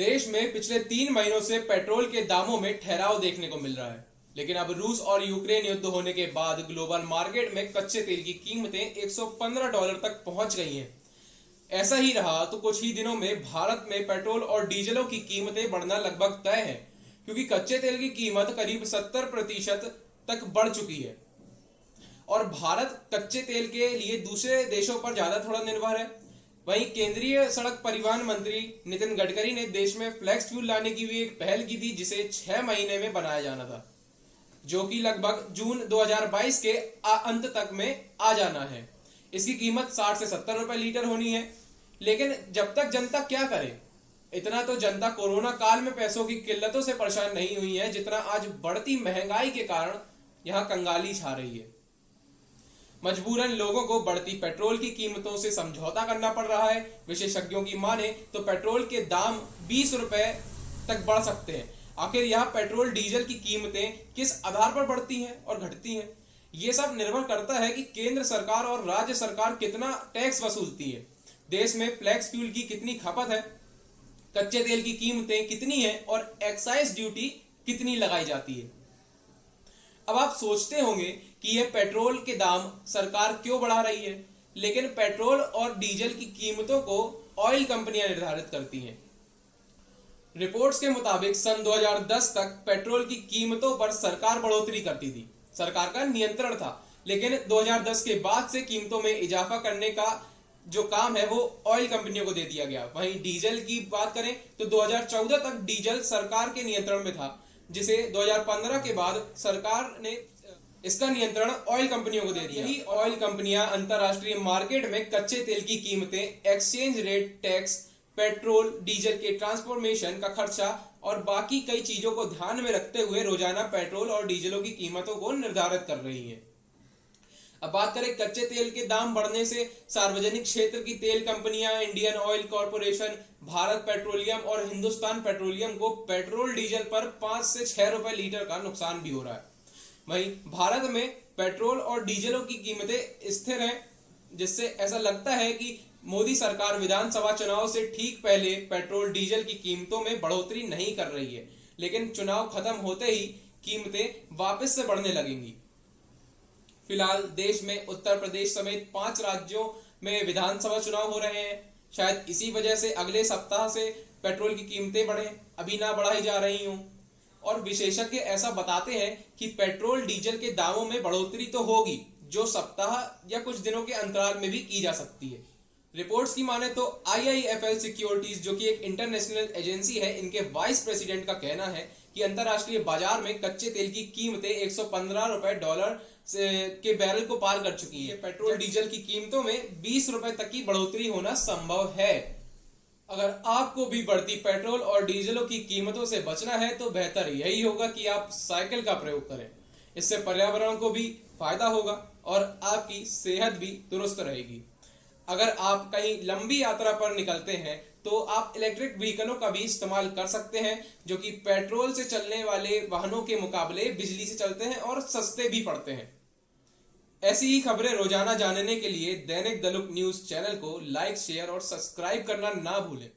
देश में पिछले 3 महीनों से पेट्रोल के दामों में ठहराव देखने को मिल रहा है, लेकिन अब रूस और यूक्रेन युद्ध होने के बाद ग्लोबल मार्केट में कच्चे तेल की कीमतें $115 तक पहुंच गई हैं। ऐसा ही रहा तो कुछ ही दिनों में भारत में पेट्रोल और डीजलों की कीमतें बढ़ना लगभग तय है, क्योंकि कच्चे तेल की कीमत करीब 70% तक बढ़ चुकी है और भारत कच्चे तेल के लिए दूसरे देशों पर ज्यादा थोड़ा निर्भर है। वहीं केंद्रीय सड़क परिवहन मंत्री नितिन गडकरी ने देश में फ्लेक्स फ्यूल लाने की भी एक पहल की थी, जिसे 6 महीने में बनाया जाना था, जो कि लगभग जून 2022 के अंत तक में आ जाना है। इसकी कीमत 60 से 70 रुपए लीटर होनी है। लेकिन जब तक जनता क्या करे, इतना तो जनता कोरोना काल में पैसों की किल्लतों से परेशान नहीं हुई है जितना आज बढ़ती महंगाई के कारण यहाँ कंगाली छा रही है। मजबूरन लोगों को बढ़ती पेट्रोल की कीमतों से समझौता करना पड़ रहा है। विशेषज्ञों की माने तो पेट्रोल के दाम 20 रुपए तक बढ़ सकते हैं। आखिर यह पेट्रोल डीजल की कीमतें किस आधार पर बढ़ती हैं और घटती हैं? ये सब निर्भर करता है कि केंद्र सरकार और राज्य सरकार कितना टैक्स वसूलती है, देश में फ्लेक्स फ्यूल की कितनी खपत है, कच्चे तेल की कीमतें कितनी है और एक्साइज ड्यूटी कितनी लगाई जाती है। अब आप सोचते होंगे कि यह पेट्रोल के दाम सरकार क्यों बढ़ा रही है, लेकिन पेट्रोल और डीजल की कीमतों को ऑयल कंपनियां निर्धारित करती हैं। रिपोर्ट्स के मुताबिक सन 2010 तक पेट्रोल की कीमतों पर सरकार बढ़ोतरी करती थी, सरकार का नियंत्रण था। लेकिन 2010 के बाद से कीमतों में इजाफा करने का जो काम है वो ऑयल कंपनियों को दे दिया गया। वहीं डीजल की बात करें तो 2014 तक डीजल सरकार के नियंत्रण में था, जिसे 2015 के बाद सरकार ने इसका नियंत्रण ऑयल कंपनियों को दे दिया। यही ऑयल कंपनियां अंतरराष्ट्रीय मार्केट में कच्चे तेल की कीमतें, exchange rate, tax, petrol diesel के ट्रांसफॉर्मेशन का खर्चा और बाकी कई चीजों को ध्यान में रखते हुए रोजाना पेट्रोल और डीजलों की कीमतों को निर्धारित कर रही है। अब बात करें कच्चे तेल के दाम बढ़ने से सार्वजनिक क्षेत्र की तेल कंपनियां Indian oil corporation, Bharat petroleum और हिंदुस्तान पेट्रोलियम को पेट्रोल डीजल पर 5 से 6 रुपए लीटर का नुकसान भी हो रहा है। वहीं भारत में पेट्रोल और डीजलों की कीमतें स्थिर हैं, जिससे ऐसा लगता है कि मोदी सरकार विधानसभा चुनाव से ठीक पहले पेट्रोल डीजल की कीमतों में बढ़ोतरी नहीं कर रही है, लेकिन चुनाव खत्म होते ही कीमतें वापस से बढ़ने लगेंगी। फिलहाल देश में उत्तर प्रदेश समेत 5 राज्यों में विधानसभा चुनाव हो रहे हैं। शायद इसी वजह से अगले सप्ताह से पेट्रोल की कीमतें बढ़े, अभी ना बढ़ाई जा रही हूं। और विशेषज्ञ ऐसा बताते हैं कि पेट्रोल डीजल के दामों में बढ़ोतरी तो होगी, जो सप्ताह या कुछ दिनों के अंतराल में भी की जा सकती है। रिपोर्ट्स की माने तो IIFL सिक्योरिटीज, जो कि एक इंटरनेशनल एजेंसी है, इनके वाइस प्रेसिडेंट का कहना है कि अंतरराष्ट्रीय बाजार में कच्चे तेल की कीमतें $115 के बैरल को पार कर चुकी है। पेट्रोल डीजल की कीमतों में 20 रुपए तक की बढ़ोतरी होना संभव है। अगर आपको भी बढ़ती पेट्रोल और डीजलों की कीमतों से बचना है तो बेहतर यही होगा कि आप साइकिल का प्रयोग करें। इससे पर्यावरण को भी फायदा होगा और आपकी सेहत भी दुरुस्त रहेगी। अगर आप कहीं लंबी यात्रा पर निकलते हैं तो आप इलेक्ट्रिक व्हीकलों का भी इस्तेमाल कर सकते हैं, जो कि पेट्रोल से चलने वाले वाहनों के मुकाबले बिजली से चलते हैं और सस्ते भी पड़ते हैं। ऐसी ही खबरें रोजाना जानने के लिए दैनिक दलुक न्यूज चैनल को लाइक, शेयर और सब्सक्राइब करना ना भूलें।